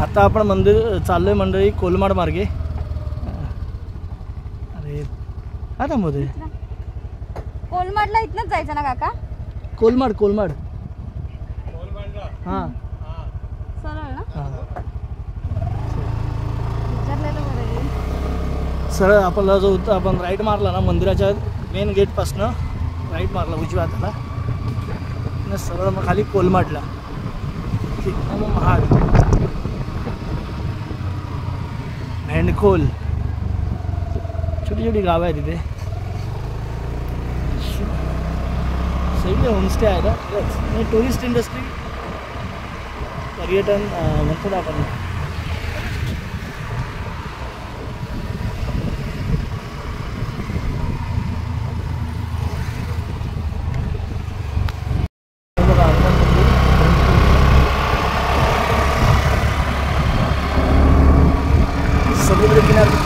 आता आपण मंदिर चाललोय मंडळी कोलमाड मार्गे. अरे आता मध्ये कोलमाडला इथनच जायचं ना काका? कोलमाड कोलमाड हां सरळ ना? सरळ आपल्याला जो आपण राईट मारला ना मंदिराच्या मेन गेटपासनं राईट मारला उजव्या हाताला सरळ मग खाली कोलमाडला तिथनं मग महाड मेंढखोल छोटी छोटी गावं आहे तिथे. सगळे होमस्टे आहे ना टुरिस्ट इंडस्ट्री पर्यटन म्हणतो ना आपण. समुद्र किनारे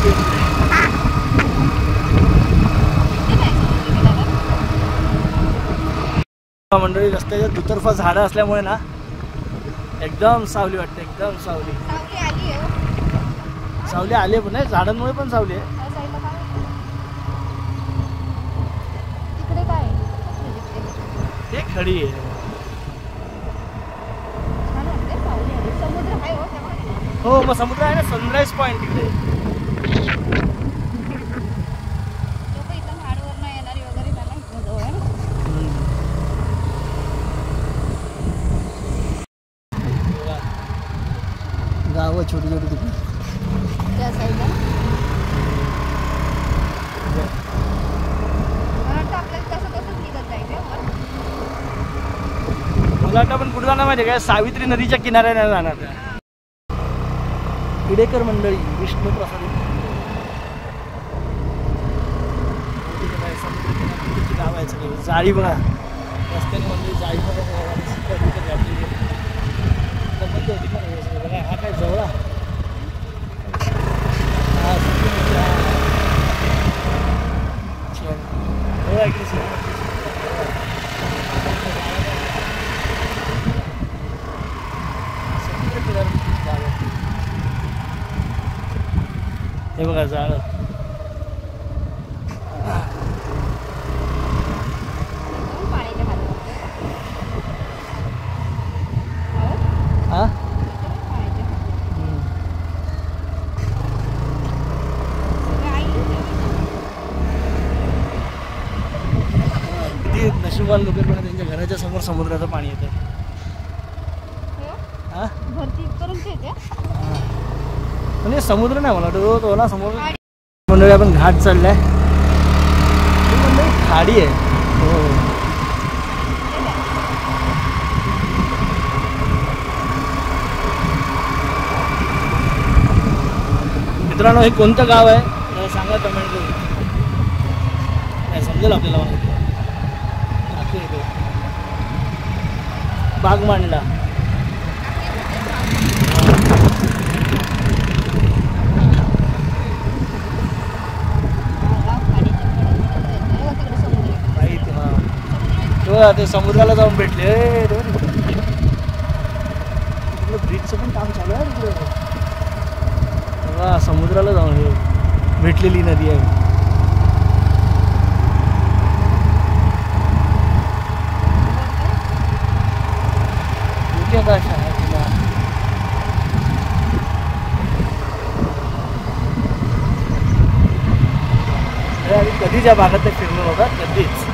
मंडळी रस्त्याच्या दुतर्फा झाडं असल्यामुळे ना एकदम सावली वाटते. एकदम सावली सावली आली पण आहे झाडांमुळे पण सावली आहे. ते खडी आहे. हो मग समुद्र आहे ना सनराईज पॉइंट तिकडे. गावं छोटी छोटी तिकडे त्या साईडला मला वाटतं आपण कुठे जाणार माहिती आहे काय? सावित्री नदीच्या किनाऱ्याने जाणार. इडेकर मंडळी विष्णू प्रसाद गाव आहे सगळे. जाळी बघा रस्त्याने म्हणजे जाळी बघा. हा काय जवळ हे बघा जाळ. किती नशिबवान लोक पण त्यांच्या घराच्या समोर समुद्राचं पाणी येतं. म्हणजे समुद्र नाही मला तो ना समोर मंडळी आपण घाट चढलाय. मंडळी खाडी आहे. हो मित्रांनो हे कोणतं गाव आहे मला सांगा कमेंट करून. नाही समजेल आपल्याला. बागमांडला ते समुद्राला जाऊन भेटले. ब्रिजचं पण काम चालू आहे तिकडे. तेव्हा समुद्राला जाऊन भेटलेली नदी आहे. कधीच या भागात ते फिरलो नव्हता कधीच.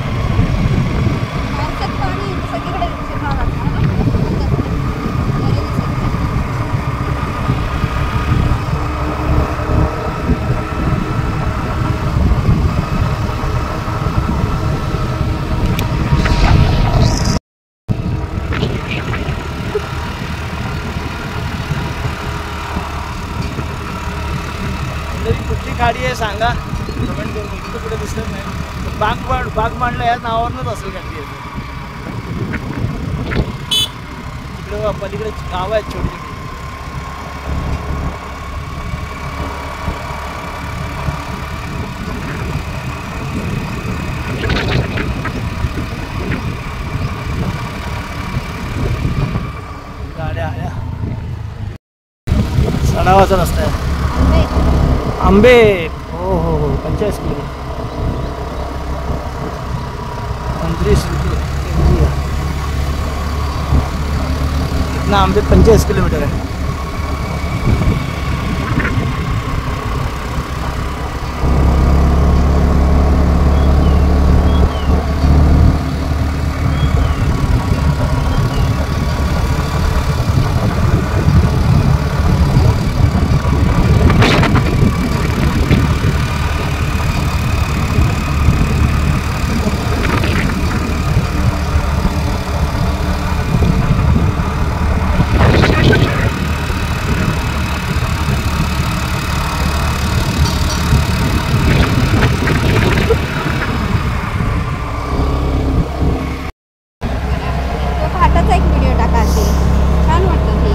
कुठली खाडी आहे सांगा कमेंट करून. इकडे कुठे दिसत नाही. बागमांडला या नावावरूनच असेल खाडी आहे. तिकडे पलीकडे गाव आहेत छोटी छोटी. गाड्या आल्या. तलावाचा रस्ता आहे. आंबे हो हो हो 45 किलोमीटर. 35 इथनं आंबे 45 किलोमीटर आहे. घाटाचा एक व्हिडिओ टाका असे छान वाटतं ते.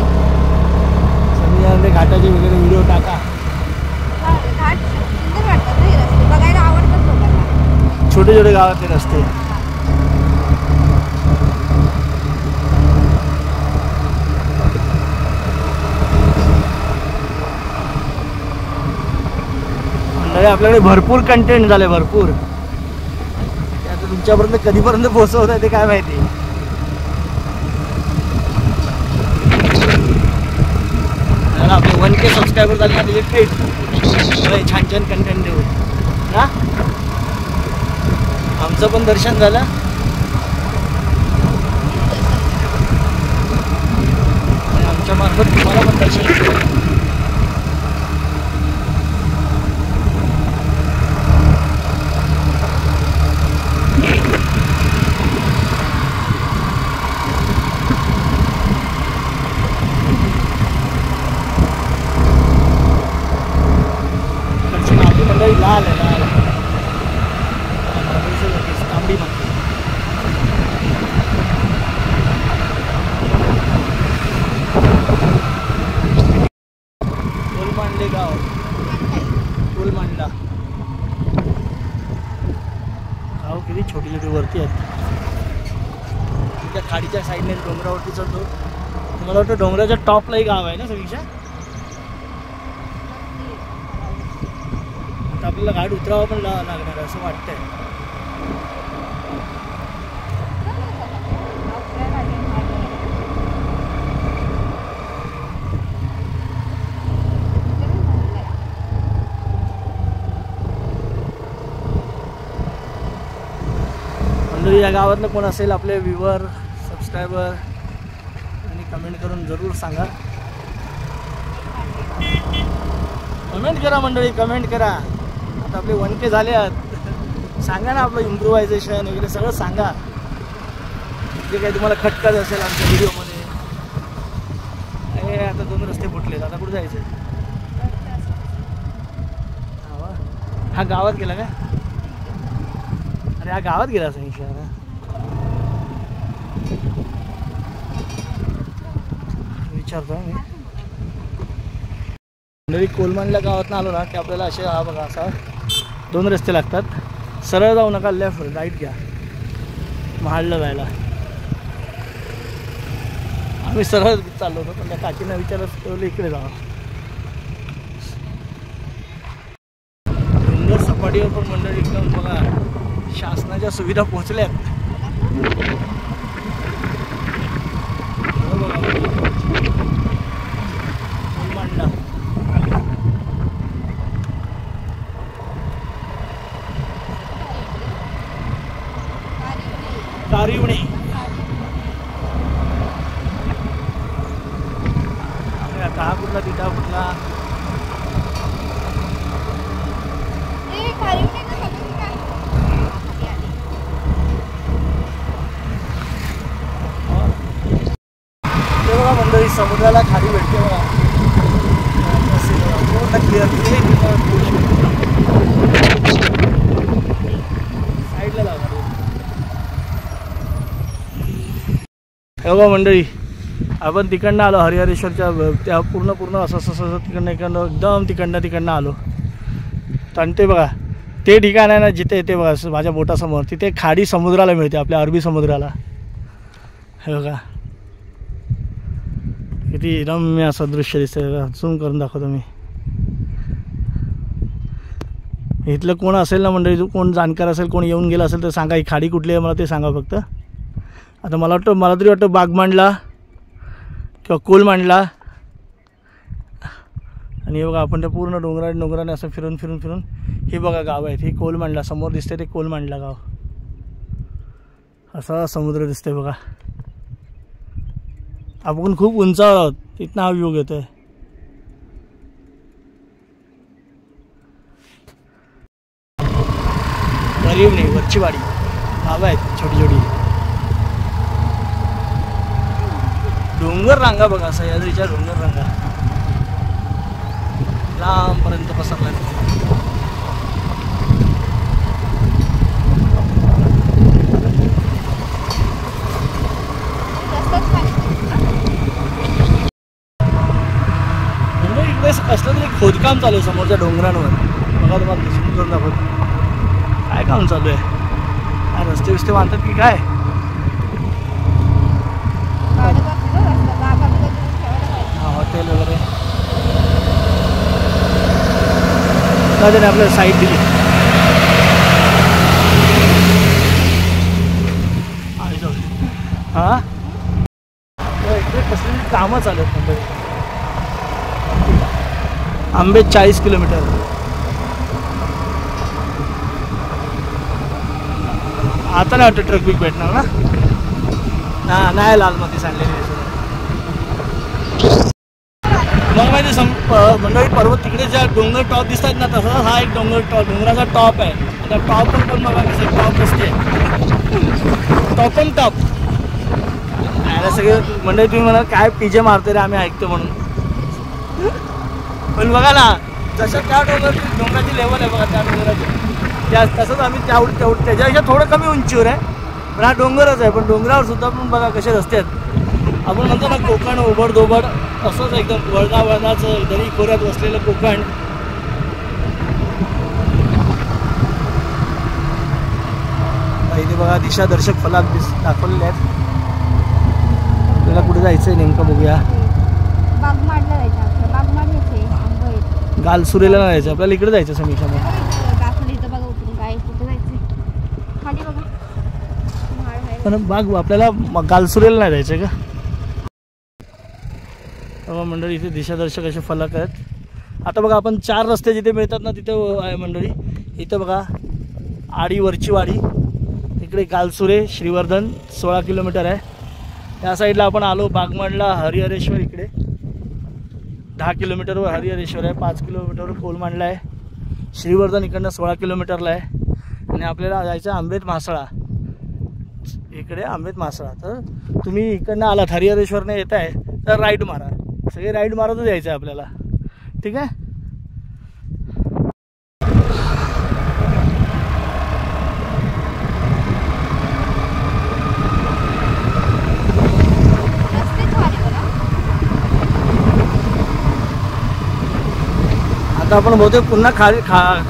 संजय घाटाचे वगैरे व्हिडिओ टाका. घाट सुंदर वाटतात ना हे रस्ते, बघायला आवडतात लोकांना. छोटे छोटे गावातले रस्ते. मंडळी आपल्याकडे भरपूर कंटेंट झाले भरपूर. ते आता तुमच्यापर्यंत कधीपर्यंत पोहोचवत आहे ते काय माहिती. आपले 1K सबस्क्रायबर झाले ना त्याचे ट्रीट छान छान कंटेंट देऊ ना. आमचं पण दर्शन झालं आणि आमच्या मार्फत तुम्हाला पण दर्शन झालं. लाल आहे लाल तांबडी माती. कोलमांडले गाव कोलमांडला गाव किती छोटी छोटी वरती आहेत. त्या खाडीच्या साईडने डोंगरावरती चढतो. मला वाटतं डोंगराच्या टॉपलाही गाव आहे ना सगळीच्या. आपल्याला गाडी उतरावं पण लागणार असं वाटतंय. मंडळी या गावातलं कोण असेल आपले व्ह्यूवर सबस्क्रायबर आणि कमेंट करून जरूर सांगा. कमेंट करा मंडळी कमेंट करा. आता आपले 1K झाले आहेत. सांगा ना आपलं इम्प्रुव्हायझेशन वगैरे सगळं सांगा. जे काही तुम्हाला खटकाच असेल आमच्या व्हिडिओमध्ये. अरे आता 2 रस्ते फुटलेत. आता कुठे जायचं. हा गावात गेला का. अरे हा गावात गेला असं विचारतो मी. मंडळी कोलमांडल्या गावातनं आलो ना की आपल्याला असे हा बघा असा 2 रस्ते लागतात. सरळ जाऊ नका लेफ्ट राईट घ्या महाडला जायला. आम्ही सरळ चाललो होतो पण त्या काकीनं विचारलं इकडे जावं. डोंगर सपाटीवर पण मंडळी एकदम बघा शासनाच्या सुविधा पोहोचल्यात. कोलमांडला कारिवणे. आता हा कुठला तिथा कुठला. ते बघा मंडळी समुद्राला खाली भेटते बघा. पूर्ण क्लिअर साईडला लागणार. हे बघा मंडळी आपण तिकडनं आलो हरिहरेश्वरच्या त्या पूर्ण असं तिकडनं एकदम आलो. आणि ते बघा ते ठिकाण आहे ना जिथे ते बघा माझ्या बोटासमोर तिथे खाडी समुद्राला मिळते आपल्या अरबी समुद्राला. हे बघा किती रम्य असं दृश्य दिसतंय. झूम करून दाखवतो मी. इथलं कोण असेल ना मंडळी, कोण जाणकार असेल, कोण येऊन गेला असेल तर सांगा. ही खाडी कुठली आहे मला ते सांगा फक्त. आता मला तरी वाटतं बागमांडला किंवा कोलमांडला. आणि हे बघा आपण त्या पूर्ण डोंगराने असं फिरून हे बघा गाव आहेत. हे कोलमांडला समोर दिसते ते कोलमांडला गाव. असा समुद्र दिसतंय बघा. आपण खूप उंचावर आहोत, तिथनं हा व्ह्यू घेतोय. गरीब नाही, वरची वाडी गावं आहेत छोटी छोटी. डोंगर रांगा बघा, सह्याद्रीच्या डोंगर रांगा लांबपर्यंत पसरल्या. कसलं तरी खोदकाम चालू आहे समोरच्या डोंगरांवर. बघा तुम्हाला दिसून करून दाखवतो काय काम चालू आहे. काय रस्ते बिस्ते बांधतात की काय. हॉटेल वगैरे त्याने आपल्याला साईड दिली. हा इकडे कसली कामं चालू आहेत मुंबईत. आंबे 40 किलोमीटर. आता नाही वाटतं ट्रक बिक भेटणार ना. नाही लालमाती सांडलेली मग माहिती मंडळी. पर्वत तिकडे ज्या डोंगर टॉप दिसतात ना, तसा हा एक डोंगराचा टॉप आहे. त्या टॉप पण बघा कसं टॉप असते. टॉप सगळे मंडळी तुम्ही म्हणा काय पिजे मारते रे आम्ही ऐकतो म्हणून. पण बघा ना जसं त्या डोंगराची लेवल आहे बघा त्या डोंगराची, तसंच आम्ही त्याच्यापेक्षा थोडं कमी उंचीवर आहे. पण हा डोंगरच आहे. पण डोंगरावर सुद्धा पण बघा कसे रस्ते आहेत. आपण म्हणतो ना कोकण ओबड असंच एकदम वळणाचं दरी खोऱ्यात वसलेलं कोकण. इथे बघा दिशादर्शक फलक दाखवलेले आहेत. आपल्याला कुठे जायचं आहे नेमकं बघूया. बागमाडला जायचं. गालसुरेला नाही जायचं आपल्याला, इकडे जायचं समीक्षामध्ये. पण बाग आपल्याला गालसुरेला नाही जायचं का. तेव्हा मंडळी इथे दिशादर्शक असे फलक आहेत. आता बघा आपण 4 रस्ते जिथे मिळतात ना तिथे आहे मंडळी. इथं बघा आडीवरची वाडी, इकडे गालसुरे श्रीवर्धन 16 किलोमीटर आहे. त्या साईडला आपण आलो बागमांडला हरिहरेश्वर, इकडे 10 किलोमीटरवर हरिहरेश्वर आहे. 5 किलोमीटरवर कोलमांडला आहे. श्रीवर्धन इकडनं 16 किलोमीटरला आहे. आणि आपल्याला जायचं आंबेत म्हासळा, इकडे आंबेत म्हासळा. तर तुम्ही इकडनं आलात हरिहरेश्वरने येत आहे तर राईट मारा. सगळे राईट मारतच यायचं आहे आपल्याला. ठीक आहे. आता आपण बहुतेक पुन्हा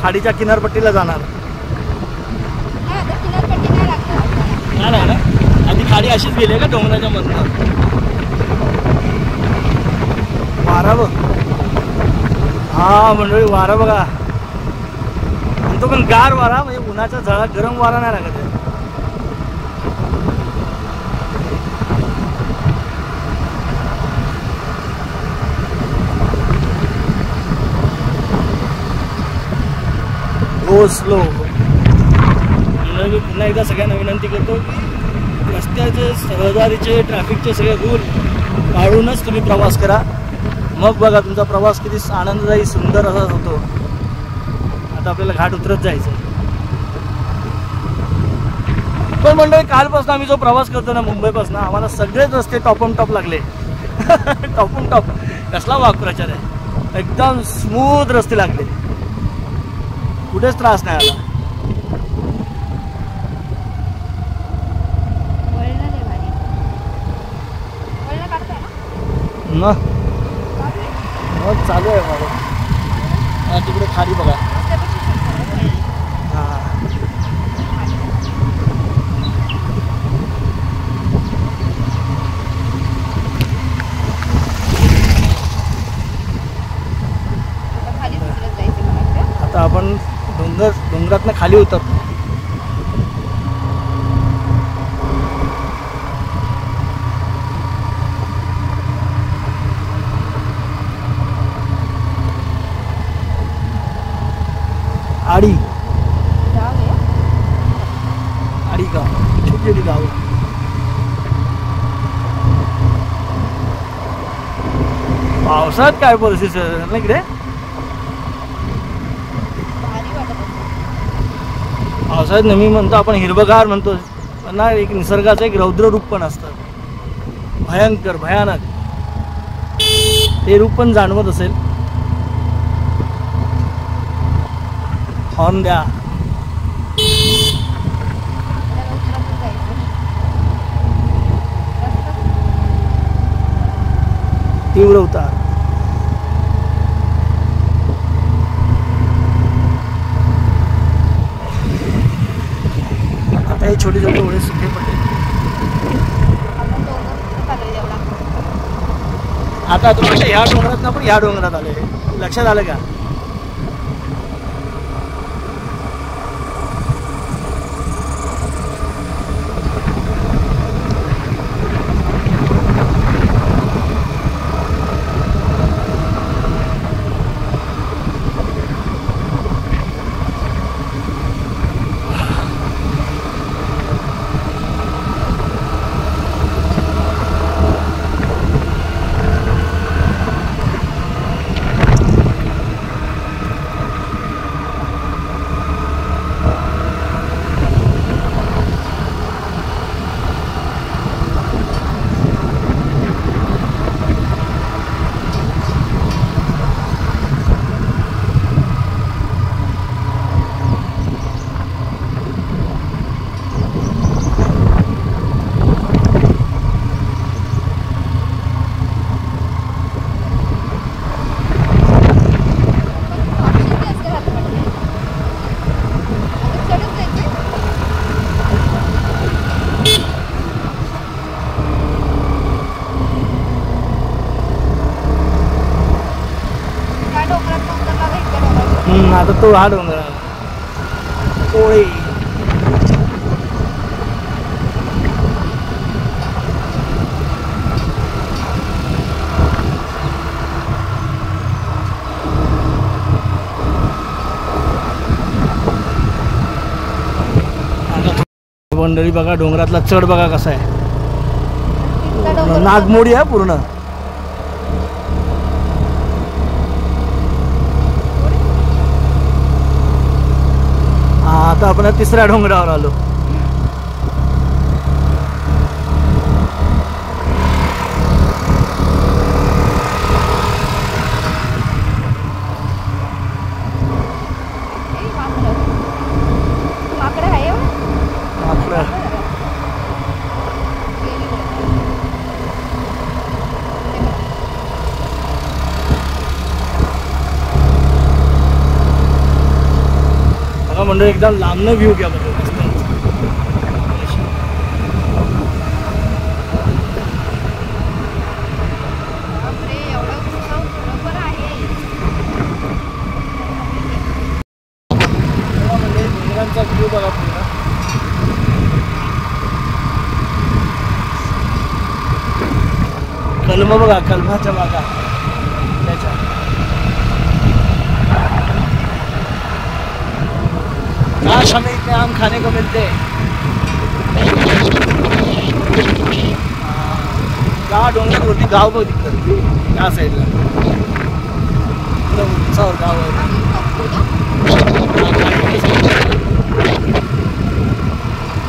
खाडीच्या किनारपट्टीला जाणार. नाही ना आधी खाडी अशीच गेली आहे का डोंगराच्या मधनं. वारा बघ. हा मंडळी वारा बघा. आणि तो पण गार वारा, म्हणजे उन्हाचा झळा गरम वारा नाही लागत आहे. Go slow. मी पुन्हा एकदा सगळ्यांना विनंती करतो की रस्त्याचे रहदारीचे ट्रॅफिकचे सगळे रूल पाळूनच तुम्ही प्रवास करा. मग बघा तुमचा प्रवास किती आनंददायी सुंदर असा होतो. आता आपल्याला घाट उतरत जायचं. पण मंडळी कालपासून आम्ही जो प्रवास करतो ना मुंबईपासून, आम्हाला सगळेच रस्ते टॉपम टॉप लागले. टॉपम टॉप कसला वाक्प्रचार आहे. एकदम स्मूथ रस्ते लागले, कुठेच त्रास नाही आला. मग चालू आहे मला. तिकडे खाली बघा. हां डोंगरातनं खाली उतरतो. आडी आडी गाव, छोटी छोटी गाव. पावसात काय परिस्थिती आहे इकडे. पावसाळ्यात नेहमी म्हणतो आपण हिरवगार म्हणतो, पण ना एक निसर्गाचं एक रौद्र रूप पण असतं, भयंकर भयानक. ते रूप पण जाणवत असेल. हॉर्न द्या. तीव्र उतार. आता हे छोटे छोटे ओढे सुखे पडले. आता तुम्हाला ह्या डोंगरात ना पण ह्या डोंगरात आले, लक्षात आलं का? आता तो हा डोंगर कोळी. मंडळी बघा, डोंगरातला चढ बघा कसा आहे. नागमोडी आहे पूर्ण. आता आपण तिसऱ्या डोंगरावर आलो. म्हणजे एकदम लांबनं व्ह्यू घ्या बघा. डोंगरांचा व्ह्यू बघा पूर्ण. कलम बघा, कलमाच्या बागा त्याच्या. काश हमें इतने आम खाने को मिलते. त्या डोंगरावरती गाव बघ दिसतात त्या साईडला. उंचावर गाव आहे.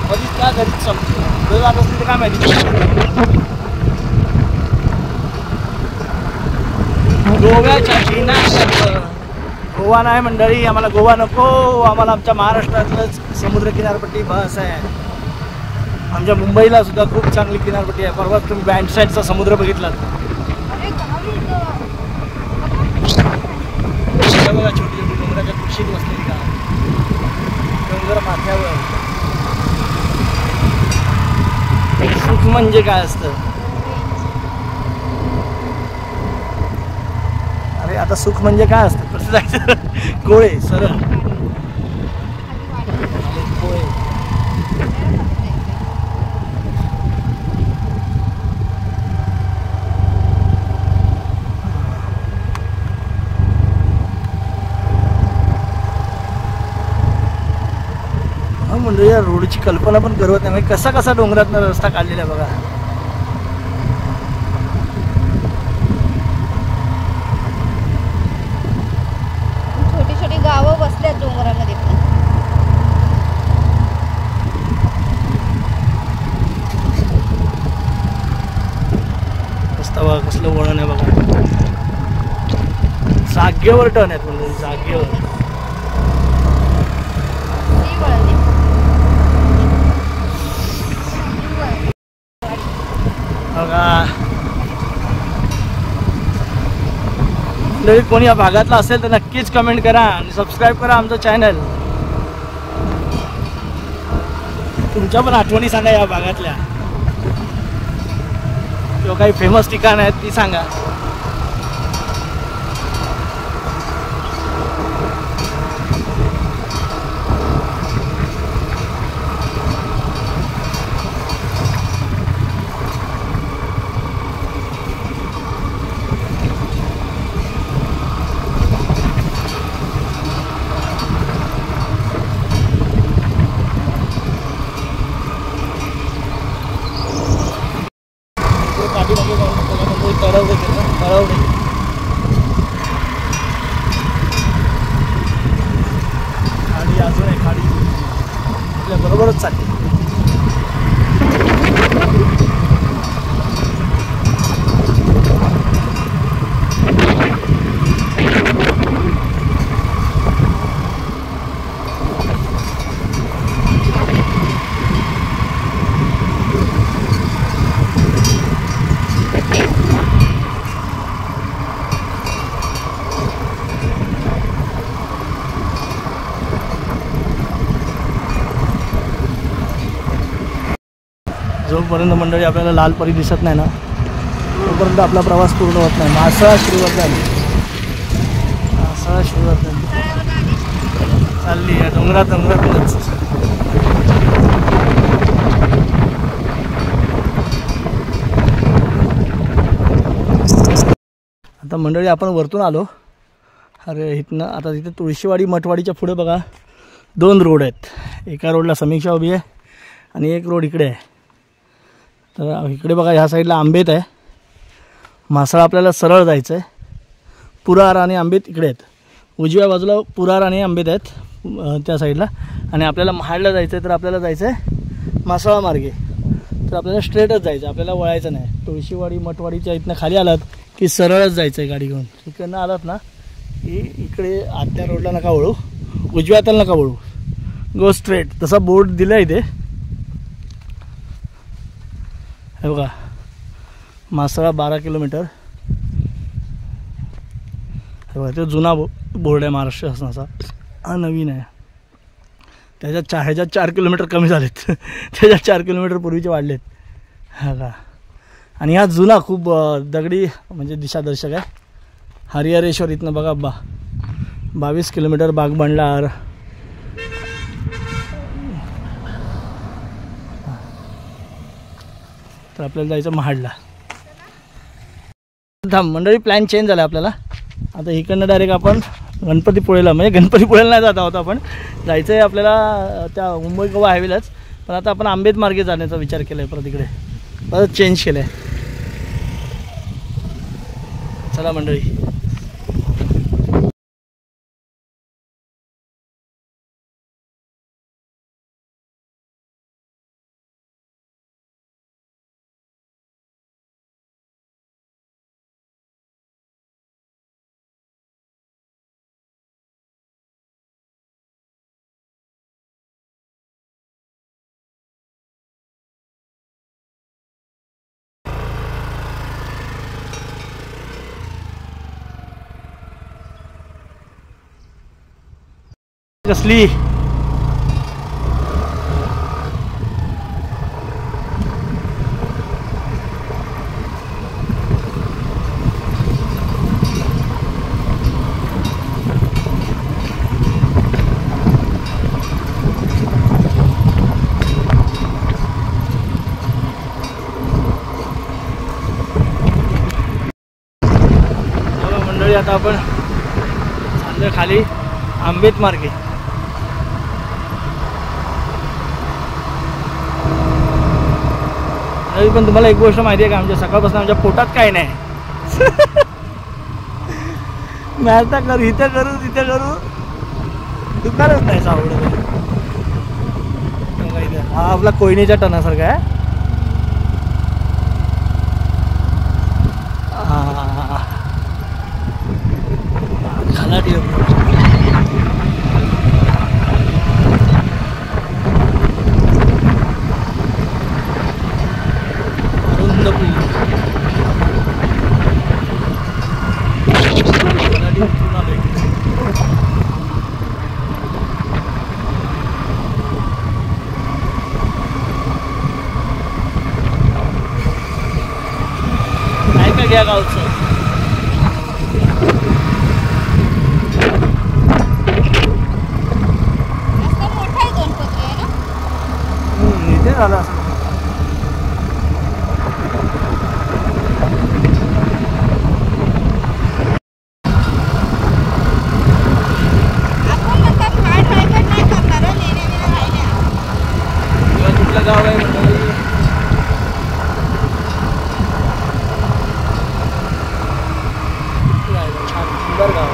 कधीच त्या घरीच संपतो. जात असतील तर काय माहिती. गोव्याच्या किनाऱ्यावर. गोवा नाही मंडळी, आम्हाला गोवा नको. आम्हाला आमच्या महाराष्ट्रातलंच समुद्र किनारपट्टी बस आहे. आमच्या मुंबईला सुद्धा खूप चांगली किनारपट्टी आहे. परवा तुम्ही बँडसाईडचा समुद्र बघितलात बघा. छोटी छोटी डोंगराच्या कुशीत बसलेली का डोंगर माथ्यावर. सुख म्हणजे काय असतं. अरे आता सुख म्हणजे काय असतं. कसं जायचं. गोळे सरळ मंडळी या रोडची कल्पना पण करत नाही, म्हणजे कसा कसा डोंगरातनं रस्ता काढलेला आहे बघा. छोटी छोटी गावं बसल्यात डोंगरामध्ये पण. रस्ता बघा कसलं वळण आहे बघा. जागेवर टर्न आहेत म्हणजे जागेवर. ती वळणे. बघा जरी कोणी या भागातला असेल तर नक्कीच कमेंट करा आणि सबस्क्राईब करा आमचं चॅनल. तुमच्या पण आठवणी सांगा या भागातल्या, किंवा काही फेमस ठिकाण आहेत ती सांगा. खाडी अजून आहे, खाडी आपल्या बरोबरच चालली. जोपर्यंत मंडळी आपल्याला लाल परी दिसत नाही ना तोपर्यंत आपला प्रवास पूर्ण होत नाही. मासळा श्रीवर्धन, मासळा श्रीवर्धन चालली आहे डोंगरात डोंगरातूनच. आता मंडळी आपण वरतून आलो. अरे इथनं आता तिथे तुळशीवाडी मठवाडीच्या पुढे बघा 2 रोड आहेत. एका रोडला समीक्षा उभी आहे आणि एक रोड इकडे आहे. तर इकडे बघा ह्या साईडला आंबेत आहे. मासळा आपल्याला सरळ जायचं आहे. पुरार आणि आंबेत इकडे आहेत. उजव्या बाजूला पुरार आणि आंबेत आहेत त्या साईडला. आणि आपल्याला महाडला जायचं आहे तर आपल्याला जायचं आहे मासळा मार्गे. तर आपल्याला स्ट्रेटच जायचं, आपल्याला वळायचं नाही. तुळशीवाडी मठवाडीच्या इथनं खाली आलात की सरळच जायचं आहे गाडी घेऊन. इकडनं आलात ना की इकडे आतल्या रोडला नका वळू, उजव्या हाताला नका वळू, गो स्ट्रेट. तसा बोर्ड दिला आहे इथे हे बघा. मासळा 12 किलोमीटर. हे बघा तो जुना बोर्ड आहे महाराष्ट्र शासनाचा, हा नवीन आहे. ह्याच्यात 4 किलोमीटर कमी झालेत त्याच्यात 4 किलोमीटर पूर्वीचे वाढलेत हा का. आणि हा जुना खूप दगडी म्हणजे दिशादर्शक आहे. हरिहरेश्वर इथनं बघा 22 किलोमीटर. बागबंडलार तर आपल्याला जायचं महाडला. मंडळी प्लॅन चेंज झाला आपल्याला. आता इकडनं डायरेक्ट आपण गणपतीपुळेला, म्हणजे गणपतीपुळेला नाही जात आहोत आपण, जायचं आहे आपल्याला त्या मुंबई गोवा हायवेलाच. पण आता आपण आंबेत मार्गे जाण्याचा विचार केला आहे परत, इकडे परत चेंज केलं आहे. चला मंडळी. कसली मंडळी. आता आपण चाललोय खाली आंबेत मार्गे. तरी पण तुम्हाला एक गोष्ट माहिती आहे का, आमच्या सकाळपासून आमच्या पोटात काय नाही. मी आता करू इथं करू तिथं करू दुकानच नाही सावडत. हा आपला कोयनेच्या टनासारखा आहे. खलाटी अरुंद पूल काय का घ्या गावचं. इथे झालं असं. कुठलं गाव आहे सुंदर गाव.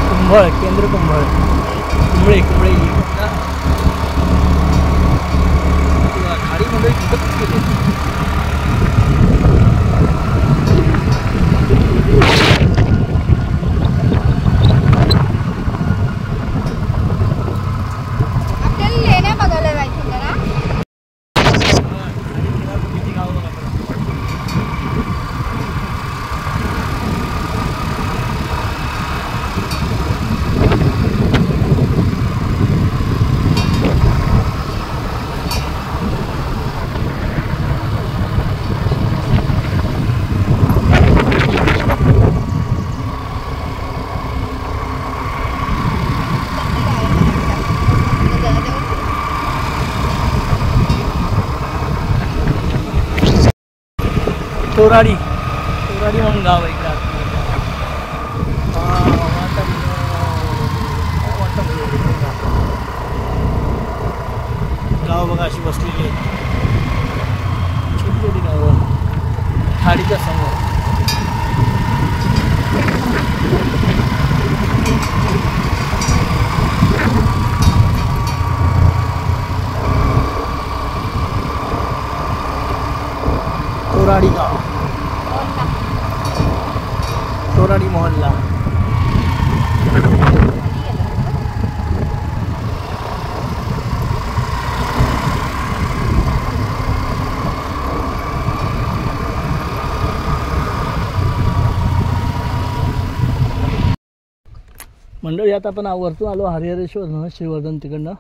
कुंभळ केंद्र कुंभळ कुंबळे कुंबळे खाडी मंडळी तोराडी म्हणून गाव आहे इकडे. गाव बघा अशी बसलेली आहे, छोटी छोटी गावं खाडीच्या समोर. तोराडी गाव, तोराडी मोहल्ला. मंडळी आता आपण वरतून आलो हरिहरेश्वरनं, श्रीवर्धन तिकडनं.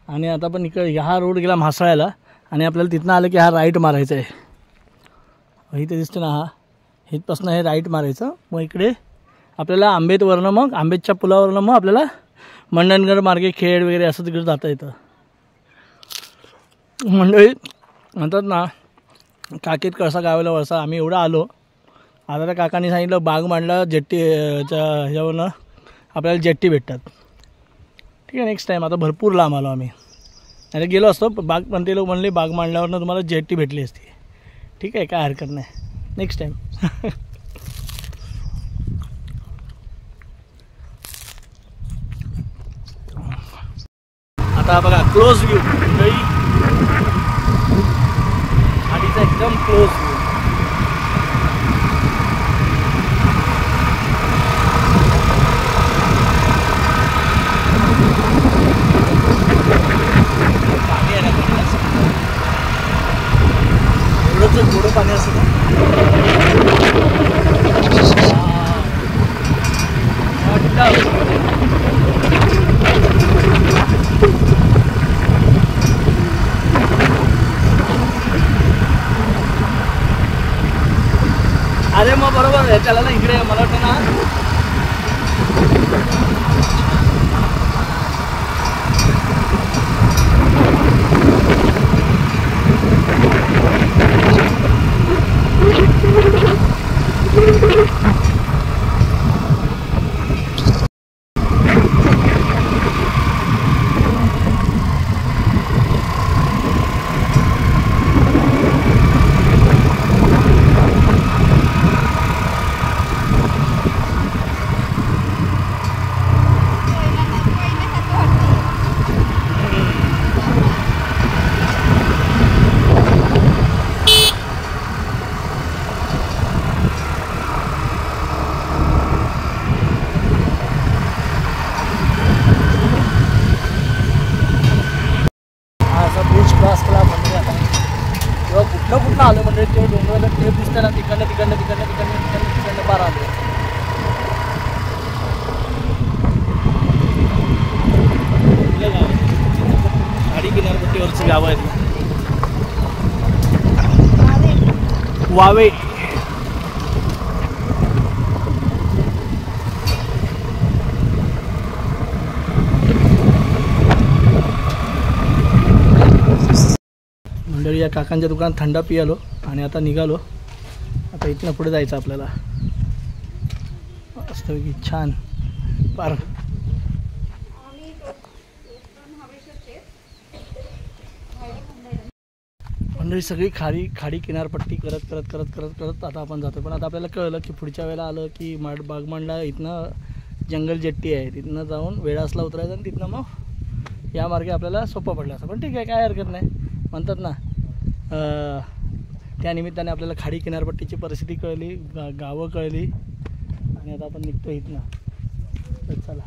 आणि आता आपण इकडे हा रोड गेला म्हासळ्याला आणि आपल्याला तिथनं आलं की हा राईट मारायचा आहे. इथे दिसतं ना, हा इथपासून हे राईट मारायचं. मग इकडे आपल्याला आंबेतवरनं, मग आंबेतच्या पुलावरनं मग आपल्याला मंडणगड मार्गे खेड वगैरे असं तिकडे जाता येतं. मंडळी म्हणतात ना, काकीत कळसा गावाला वळसा. आम्ही एवढं आलो, आता त्या काकांनी सांगितलं बाग मांडला जेट्टीच्या ह्याच्यावरनं आपल्याला जेट्टी भेटतात. ठीक आहे, नेक्स्ट टाईम. आता भरपूर लांब आलो आम्ही, नाही गेलो असतो बाग, पण ते लोक म्हणले बाग मांडल्यावरनं तुम्हाला जेट्टी भेटली असती. ठीक आहे, काय हरकत नाही, नेक्स्ट टाईम. आता बघा क्लोज व्ह्यू, खाडीचा एकदम क्लोज व्ह्यू. पाणी आहे ना, एवढंच गोडं पाणी असतं ना. अरे मग बरोबर आहे, त्याला ना इकडे मला वाटतं ना, अंबारा आलो. खाडी किनारपट्टीवरची गावं आहेत वावे. मंडळी या काकांच्या दुकानात थंडा पियालो आणि आता निघालो. आता इथनं पुढे जायचं आपल्याला. मस्तपैकी छान पार मंडळी सगळी खाडी किनारपट्टी करत आता आपण जातो. पण आता आपल्याला कळलं की पुढच्या वेळेला आलं की बागमांडला इथनं जंगल जेट्टी आहे, तिथनं जाऊन वेळासला उतरायचं आणि तिथनं मग या मार्गे आपल्याला सोपं पडलं असं. पण ठीक आहे, काय हरकत नाही. म्हणतात ना त्या निमित्ताने आपल्याला खाडी किनारपट्टीची परिस्थिती कळली, गावं कळली आणि आता आपण निघतो इथनं. तर चला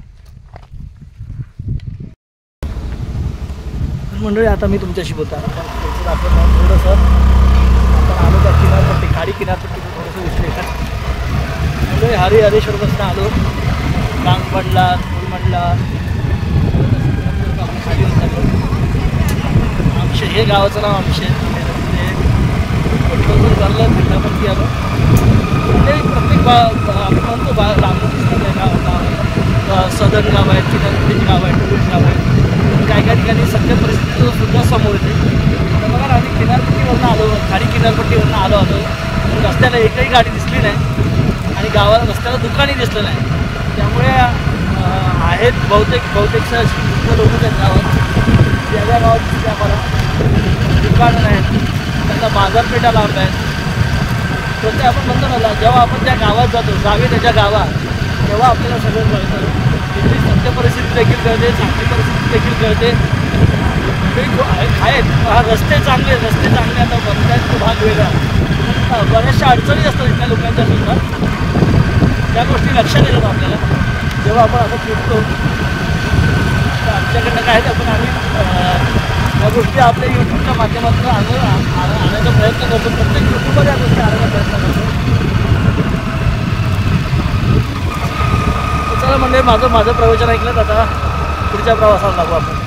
मंडळी, आता मी तुमच्याशी बोलतो. दाखवतो थोडंसं आपण आलो त्या किनारपट्टी, खाडी किनारपट्टीचं थोडंसं विश्लेषण. म्हणजे हरेश्वरपासून आलो, बागमांडला, फुलमांडला, आपण खाली उतरलो. आमशे हे गावाचं नाव आमशे. पेट्रोल भरलं, थंडापट्टी आलो. म्हणजे प्रत्येक आपण म्हणतो रामकृष्ण गाव, सदन गाव आहे, किनारपट्टीची गाव आहे, टुरिस्ट गाव आहे. काय काय ठिकाणी सध्या परिस्थिती सुद्धा समोर येते. तर बघा ना, आम्ही किनारपट्टीवरनं आलो, खाडी किनारपट्टीवरनं आलो. रस्त्याला एकही गाडी दिसली नाही आणि गावाला रस्त्याला दुकानही दिसलं नाही. त्यामुळे आहेत बहुतेकशा लोक आहेत गावात, ज्या गावात दिसते आम्हाला दुकानं नाहीत, त्यांना बाजारपेठा लांब आहेत. तर ते आपण म्हणतो ना, जेव्हा आपण त्या गावात जातो, जावे त्याच्या गावात, तेव्हा आपल्याला सगळं कळतं. तिथली सत्य परिस्थिती देखील कळते, चांगली परिस्थिती देखील कळते. आहेत रस्ते चांगले आता बनतात, तो भाग वेगळा. बऱ्याचशा अडचणी असतात इथल्या लोकांच्या सुद्धा. त्या गोष्टी लक्षात येतात आपल्याला जेव्हा आपण असं फिरतो. तर आमच्याकडनं काय आहे, आपण या गोष्टी आपल्या यूट्यूबच्या माध्यमातून आणण्याचा प्रयत्न करतो. प्रत्येक यूट्यूबवर या गोष्टी आणण्याचा प्रयत्न करतो. चला म्हणजे माझं प्रवचन ऐकलं, आता पुढच्या प्रवासाला लागू आपण.